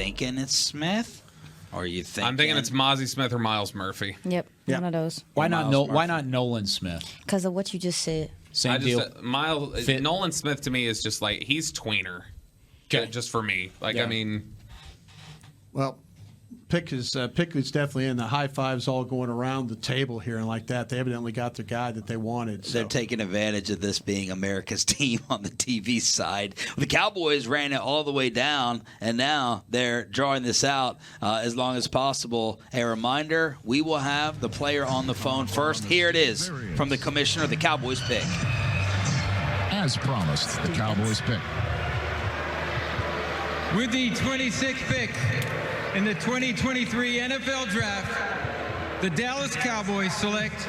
thinking it's Smith? Or are you thinking? I'm thinking it's Mazi Smith or Miles Murphy. Yep, one of those. Why not Nolan Smith? Because of what you just said. Same deal. Nolan Smith to me is just like he's tweener. Okay. Just for me. I mean, well, pick is definitely in. The high fives all going around the table here and like that. They evidently got their guy that they wanted. So. They're taking advantage of this being America's team on the TV side. The Cowboys ran it all the way down, and now they're drawing this out as long as possible. A reminder, we will have the player on the phone first. Here it is from the commissioner, the Cowboys pick. As promised, the Cowboys pick. With the 26th pick in the 2023 NFL Draft, the Dallas Cowboys select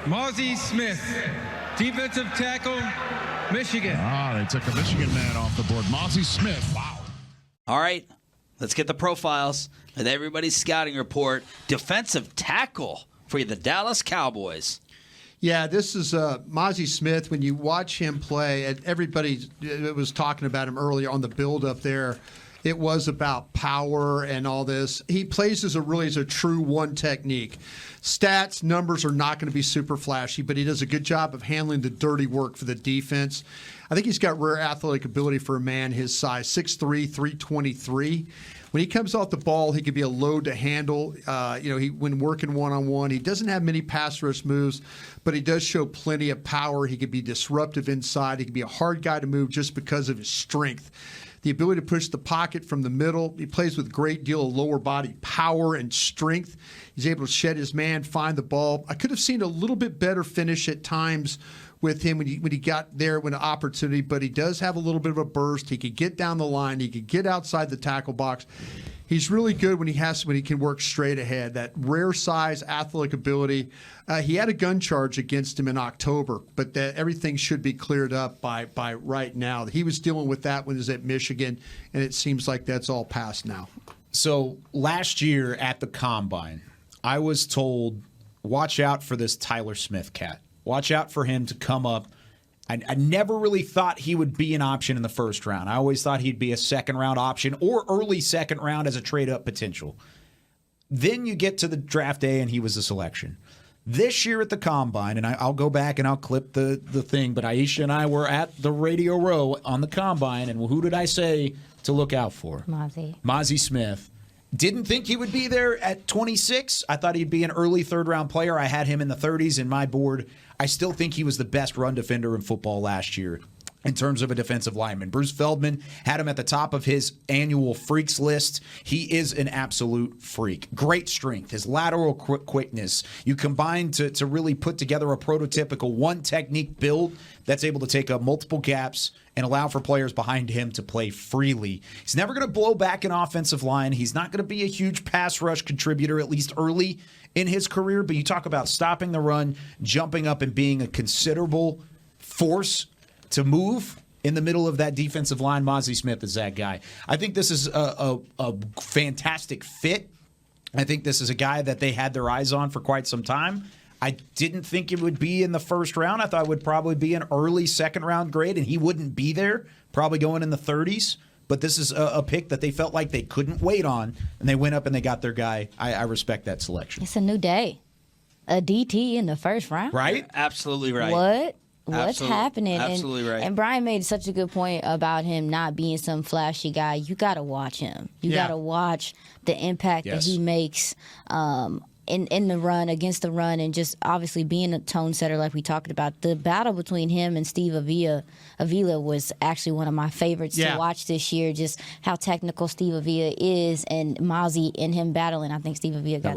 Mazi Smith, defensive tackle, Michigan. They took a Michigan man off the board. Mazi Smith. Wow. All right, let's get the profiles with everybody's scouting report. Defensive tackle for the Dallas Cowboys. Yeah, this is Mazi Smith. When you watch him play, and everybody was talking about him earlier on the build-up there. It was about power and all this. He plays as a true one technique. Stats, numbers are not going to be super flashy, but he does a good job of handling the dirty work for the defense. I think he's got rare athletic ability for a man his size, 6'3", 323. When he comes off the ball, he can be a load to handle. When working one-on-one, he doesn't have many pass rush moves, but he does show plenty of power. He can be disruptive inside. He can be a hard guy to move just because of his strength. The ability to push the pocket from the middle. He plays with a great deal of lower body power and strength. He's able to shed his man, find the ball. I could have seen a little bit better finish at times with him when he got there when an opportunity, but he does have a little bit of a burst. He could get down the line. He could get outside the tackle box. He's really good when he can work straight ahead. That rare size, athletic ability. He had a gun charge against him in October, but everything should be cleared up by right now. He was dealing with that when he was at Michigan, and it seems like that's all past now. So last year at the Combine, I was told, watch out for this Tyler Smith cat. Watch out for him to come up. I never really thought he would be an option in the first round. I always thought he'd be a second-round option or early second round as a trade-up potential. Then you get to the draft day, and he was a selection. This year at the Combine, and I'll go back and I'll clip the thing, but Aisha and I were at the Radio Row on the Combine, and who did I say to look out for? Mazi Smith. Didn't think he would be there at 26. I thought he'd be an early third-round player. I had him in the 30s in my board. I still think he was the best run defender in football last year in terms of a defensive lineman. Bruce Feldman had him at the top of his annual freaks list. He is an absolute freak. Great strength, his lateral quickness. You combine to really put together a prototypical one-technique build that's able to take up multiple gaps and allow for players behind him to play freely. He's never going to blow back an offensive line. He's not going to be a huge pass rush contributor, at least early in his career. But you talk about stopping the run, jumping up, and being a considerable force to move in the middle of that defensive line. Mazi Smith is that guy. I think this is a fantastic fit. I think this is a guy that they had their eyes on for quite some time. I didn't think it would be in the first round. I thought it would probably be an early second-round grade, and he wouldn't be there, probably going in the 30s. But this is a pick that they felt like they couldn't wait on, and they went up and they got their guy. I respect that selection. It's a new day. A DT in the first round. Right? Absolutely right. What's happening? Absolutely right. And Brian made such a good point about him not being some flashy guy. You got to watch him. You got to watch the impact that he makes in the run, against the run, and just obviously being a tone setter like we talked about. The battle between him and Steve Avila was actually one of my favorites to watch this year, just how technical Steve Avila is, and Mazi and him battling. I think Steve Avila got it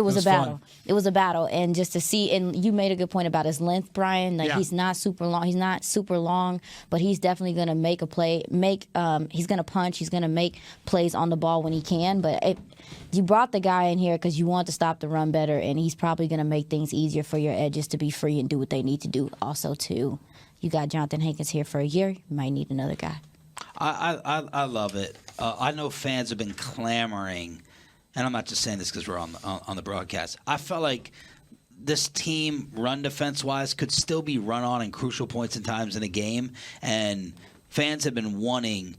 was a battle. Fun. It was a battle, and just to see, and you made a good point about his length, Brian. Like he's not super long, but he's definitely going to make a play. He's going to punch. He's going to make plays on the ball when he can. But you brought the guy in here because you want to stop the run better, and he's probably going to make things easier for your edges to be free and do what they need to do. Also, too, you got Jonathan Hankins here for a year. You might need another guy. I love it. I know fans have been clamoring, and I'm not just saying this because we're on the broadcast. I felt like this team, run defense-wise, could still be run on in crucial points and times in the game, and fans have been wanting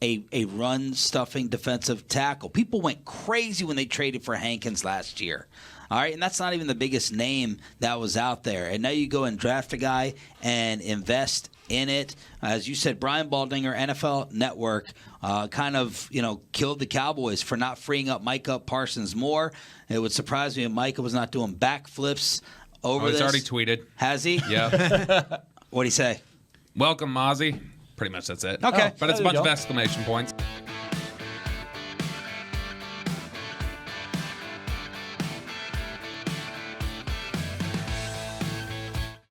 a run-stuffing defensive tackle. People went crazy when they traded for Hankins last year. All right, and that's not even the biggest name that was out there. And now you go and draft a guy and invest in it. As you said, Brian Baldinger, NFL Network, kind of, killed the Cowboys for not freeing up Micah Parsons more. It would surprise me if Micah was not doing backflips over this. He's already tweeted. Has he? Yeah. What'd he say? Welcome, Mazi. Pretty much that's it. Okay. But it's a bunch of exclamation points.